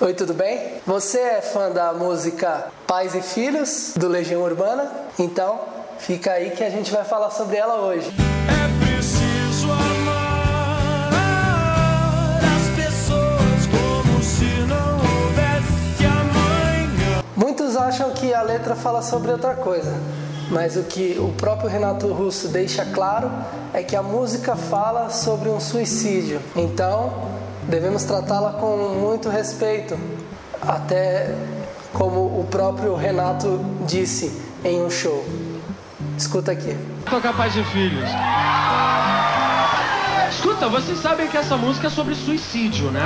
Oi, tudo bem? Você é fã da música Pais e Filhos, do Legião Urbana? Então, fica aí que a gente vai falar sobre ela hoje. É preciso amar as pessoas como se não houvesse amanhã. Muitos acham que a letra fala sobre outra coisa, mas o que o próprio Renato Russo deixa claro é que a música fala sobre um suicídio. Então, devemos tratá-la com muito respeito, até como o próprio Renato disse em um show. Escuta aqui. Tocar Pais e Filhos. Escuta, vocês sabem que essa música é sobre suicídio, né?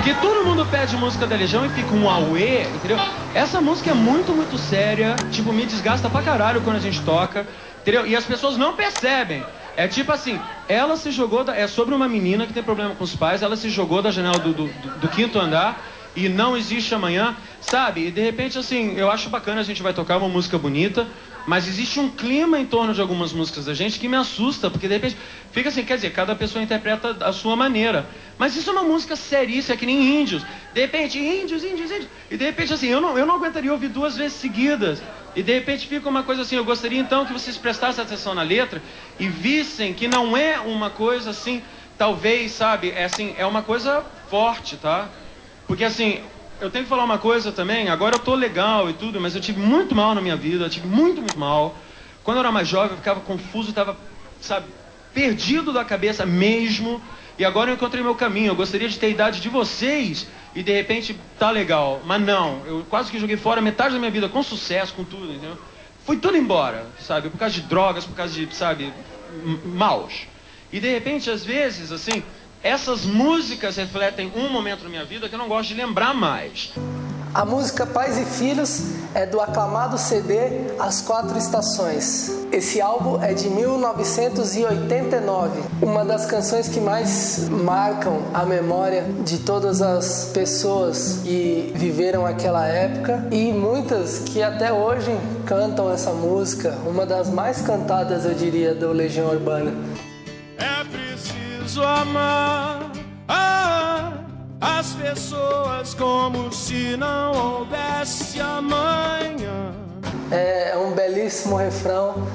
Que todo mundo pede música da Legião e fica um auê, entendeu? Essa música é muito, muito séria, tipo, me desgasta pra caralho quando a gente toca, entendeu? E as pessoas não percebem. É tipo assim, ela se jogou, é sobre uma menina que tem problema com os pais, ela se jogou da janela do quinto andar e não existe amanhã, sabe? E de repente, assim, eu acho bacana, a gente vai tocar uma música bonita, mas existe um clima em torno de algumas músicas da gente que me assusta, porque de repente fica assim, quer dizer, cada pessoa interpreta a sua maneira. Mas isso é uma música seríssima, é que nem Índios. De repente, índios. E de repente, assim, eu não aguentaria ouvir 2 vezes seguidas. E de repente fica uma coisa assim, eu gostaria então que vocês prestassem atenção na letra e vissem que não é uma coisa assim, talvez, sabe, é assim, é uma coisa forte, tá? Porque assim, eu tenho que falar uma coisa também, agora eu tô legal e tudo, mas eu tive muito mal na minha vida, eu tive muito, muito mal. Quando eu era mais jovem, eu ficava confuso, tava, sabe, perdido da cabeça mesmo. E agora eu encontrei meu caminho, eu gostaria de ter a idade de vocês e de repente tá legal. Mas não, eu quase que joguei fora metade da minha vida com sucesso, com tudo, entendeu? Fui tudo embora, sabe, por causa de drogas, por causa de, sabe, maus. E de repente, às vezes, assim, essas músicas refletem um momento na minha vida que eu não gosto de lembrar mais. A música Pais e Filhos é do aclamado CD As 4 Estações. Esse álbum é de 1989, uma das canções que mais marcam a memória de todas as pessoas que viveram aquela época e muitas que até hoje cantam essa música, uma das mais cantadas, eu diria, do Legião Urbana. É preciso amar as pessoas como se não houvesse amanhã. É um belíssimo refrão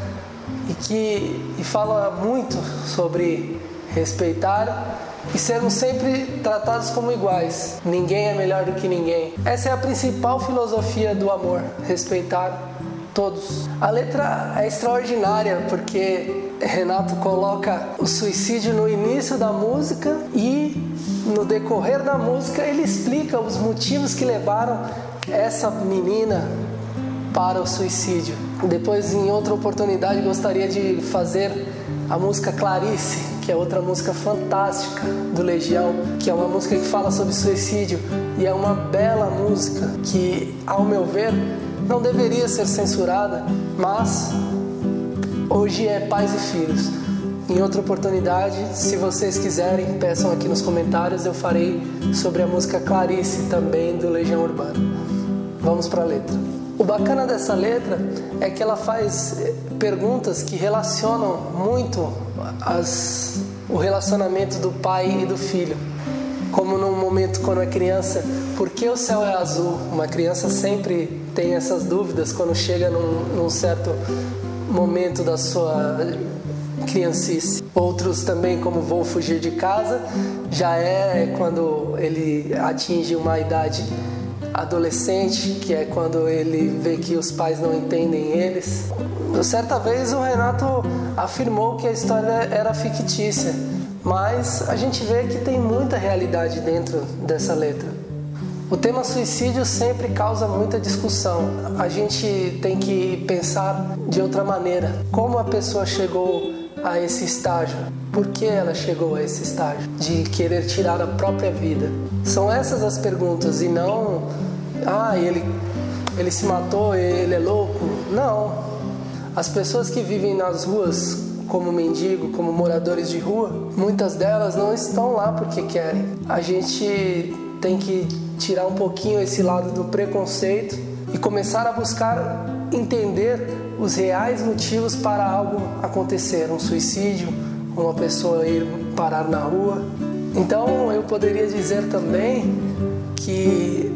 e fala muito sobre respeitar e sermos sempre tratados como iguais. Ninguém é melhor do que ninguém. Essa é a principal filosofia do amor, respeitar todos. A letra é extraordinária porque Renato coloca o suicídio no início da música e no decorrer da música ele explica os motivos que levaram essa menina para o suicídio. Depois, em outra oportunidade, gostaria de fazer a música Clarice, que é outra música fantástica do Legião, que é uma música que fala sobre suicídio e é uma bela música que, ao meu ver, não deveria ser censurada, mas hoje é Pais e Filhos. Em outra oportunidade, se vocês quiserem, peçam aqui nos comentários, eu farei sobre a música Clarice, também do Legião Urbana. Vamos para a letra. O bacana dessa letra é que ela faz perguntas que relacionam muito o relacionamento do pai e do filho. Como num momento quando é criança, por que o céu é azul? Uma criança sempre tem essas dúvidas quando chega num certo momento da sua criancice. Outros também, como vou fugir de casa, já é quando ele atinge uma idade adolescente, que é quando ele vê que os pais não entendem eles. Certa vez o Renato afirmou que a história era fictícia, mas a gente vê que tem muita realidade dentro dessa letra. O tema suicídio sempre causa muita discussão. A gente tem que pensar de outra maneira. Como a pessoa chegou a esse estágio? Por que ela chegou a esse estágio de querer tirar a própria vida? São essas as perguntas e não ele se matou, ele é louco. Não. As pessoas que vivem nas ruas como mendigo, como moradores de rua, muitas delas não estão lá porque querem. A gente tem que tirar um pouquinho esse lado do preconceito e começar a buscar entender os reais motivos para algo acontecer, um suicídio, uma pessoa ir parar na rua. Então eu poderia dizer também que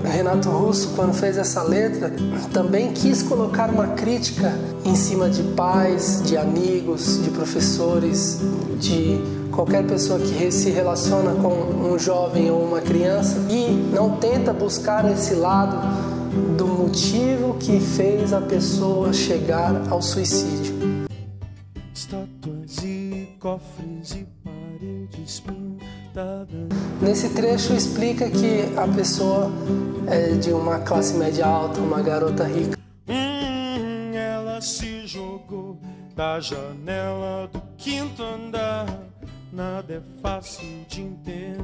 Renato Russo, quando fez essa letra, também quis colocar uma crítica em cima de pais, de amigos, de professores, de qualquer pessoa que se relaciona com um jovem ou uma criança e não tenta buscar esse lado do motivo que fez a pessoa chegar ao suicídio. Estátuas e cofres e paredes pintadas. Nesse trecho explica que a pessoa é de uma classe média alta, uma garota rica. Ela se jogou da janela do 5º andar. Nada é fácil de entender.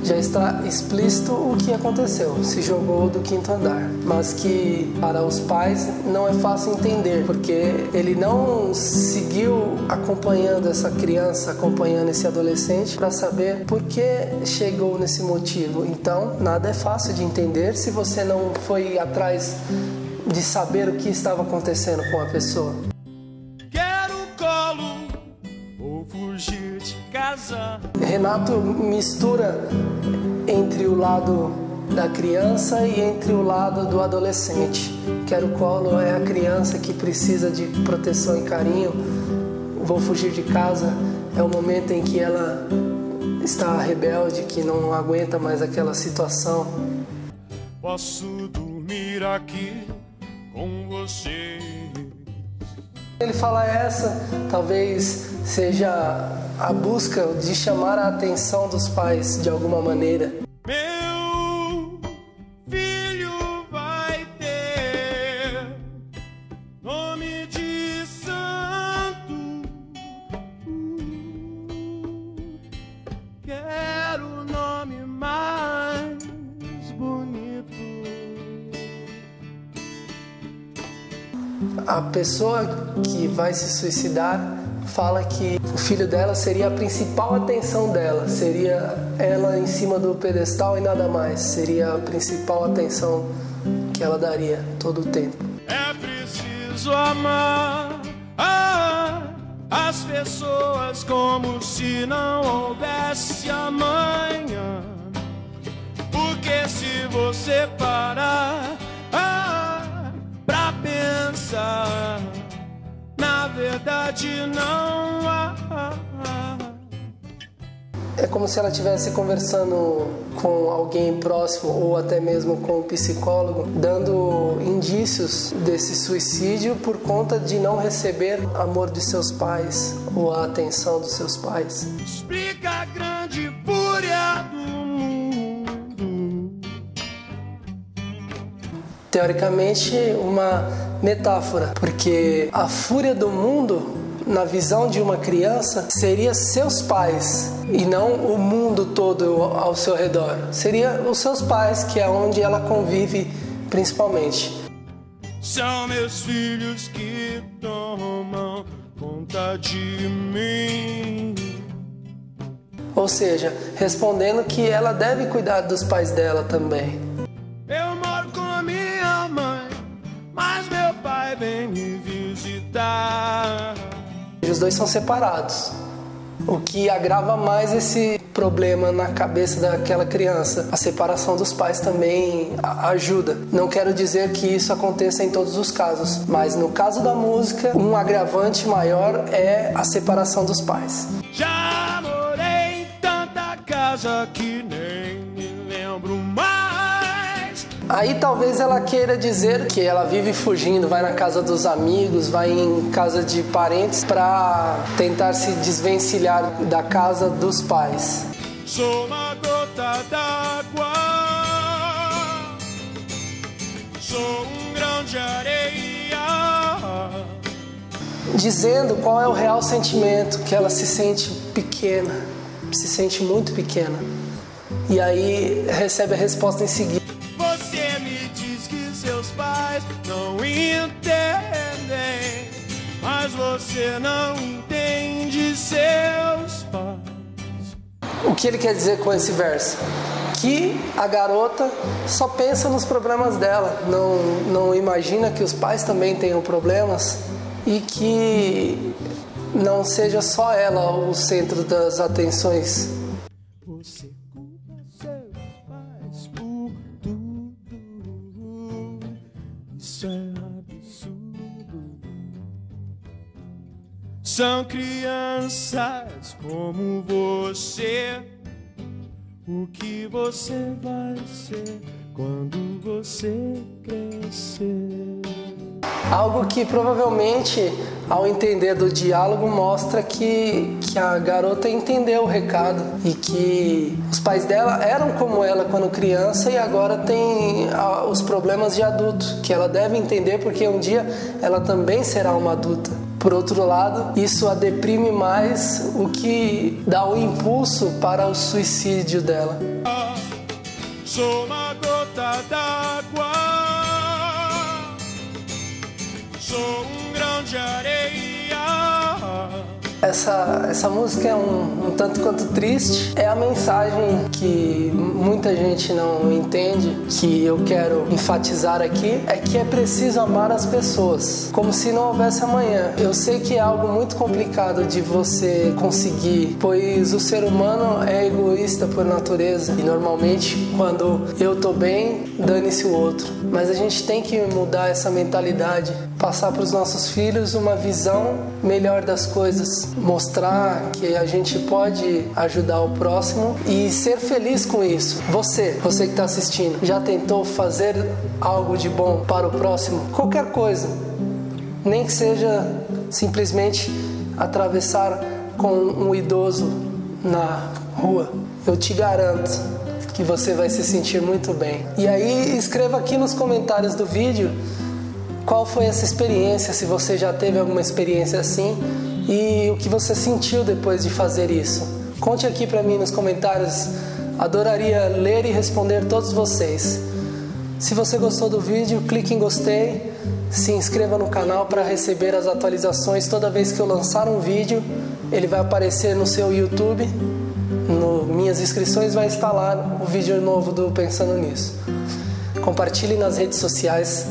Já está explícito o que aconteceu, se jogou do 5º andar, mas que para os pais não é fácil entender, porque ele não seguiu acompanhando essa criança, acompanhando esse adolescente para saber por que chegou nesse motivo. Então, nada é fácil de entender se você não foi atrás de saber o que estava acontecendo com a pessoa. Quero colo, vou fugir de casa. Renato mistura entre o lado da criança e entre o lado do adolescente. Quero colo é a criança que precisa de proteção e carinho. Vou fugir de casa é o momento em que ela está rebelde, que não aguenta mais aquela situação. Posso dormir aqui com você. Ele fala essa, talvez seja a busca de chamar a atenção dos pais de alguma maneira. Meu filho vai ter nome de santo. Quero o nome mais bonito. A pessoa que vai se suicidar fala que o filho dela seria a principal atenção dela, seria ela em cima do pedestal e nada mais, seria a principal atenção que ela daria todo o tempo. É preciso amar as pessoas como se não houvesse amanhã. Porque se você parar pra pensar, na verdade não há. É como se ela estivesse conversando com alguém próximo ou até mesmo com um psicólogo, dando indícios desse suicídio por conta de não receber amor de seus pais ou a atenção dos seus pais. Explica a grande fúria do mundo. Teoricamente, uma metáfora, porque a fúria do mundo, na visão de uma criança, seria seus pais e não o mundo todo ao seu redor. Seria os seus pais, que é onde ela convive principalmente. São meus filhos que tomam conta de mim. Ou seja, respondendo que ela deve cuidar dos pais dela também. Eu moro com a minha mãe, mas meu pai vem me visitar. Os dois são separados, o que agrava mais esse problema na cabeça daquela criança. A separação dos pais também ajuda. Não quero dizer que isso aconteça em todos os casos, mas no caso da música, um agravante maior é a separação dos pais. Já morei em tanta casa que nem me lembro mais. Aí talvez ela queira dizer que ela vive fugindo, vai na casa dos amigos, vai em casa de parentes para tentar se desvencilhar da casa dos pais. Sou uma gota d'água, sou um grão de areia. Dizendo qual é o real sentimento, que ela se sente pequena, se sente muito pequena. E aí recebe a resposta em seguida. Você me diz que seus pais não entendem, mas você não entende seus pais. O que ele quer dizer com esse verso? Que a garota só pensa nos problemas dela, não imagina que os pais também tenham problemas e que não seja só ela o centro das atenções. Você culpa seus pais por tudo. Isso é absurdo. São crianças como você. O que você vai ser quando você crescer? Algo que provavelmente, ao entender do diálogo, mostra que a garota entendeu o recado e que os pais dela eram como ela quando criança e agora tem os problemas de adulto, que ela deve entender porque um dia ela também será uma adulta. Por outro lado, isso a deprime mais, o que dá o impulso para o suicídio dela. Sou uma gota d'água, sou um grão de areia. Essa música é um tanto quanto triste. É a mensagem que muita gente não entende, que eu quero enfatizar aqui, é que é preciso amar as pessoas, como se não houvesse amanhã. Eu sei que é algo muito complicado de você conseguir, pois o ser humano é egoísta por natureza e normalmente quando eu tô bem, dane-se o outro. Mas a gente tem que mudar essa mentalidade, passar para os nossos filhos uma visão melhor das coisas, mostrar que a gente pode ajudar o próximo e ser feliz com isso. Você que está assistindo, já tentou fazer algo de bom para o próximo? Qualquer coisa, nem que seja simplesmente atravessar com um idoso na rua. Eu te garanto que você vai se sentir muito bem. E aí escreva aqui nos comentários do vídeo qual foi essa experiência, se você já teve alguma experiência assim e o que você sentiu depois de fazer isso. Conte aqui para mim nos comentários, adoraria ler e responder todos vocês. Se você gostou do vídeo, clique em gostei, se inscreva no canal para receber as atualizações toda vez que eu lançar um vídeo. Ele vai aparecer no seu YouTube, no Minhas Inscrições vai estar lá o vídeo novo do Pensando Nisso. Compartilhe nas redes sociais.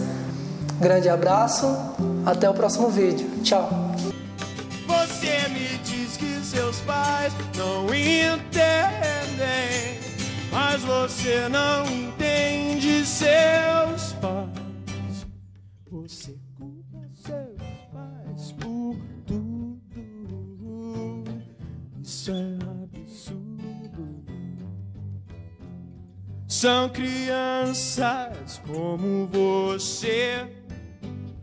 Grande abraço, até o próximo vídeo. Tchau. Você me diz que seus pais não entendem, mas você não entende seus pais. Você culpa seus pais por tudo. Isso é absurdo. São crianças como você.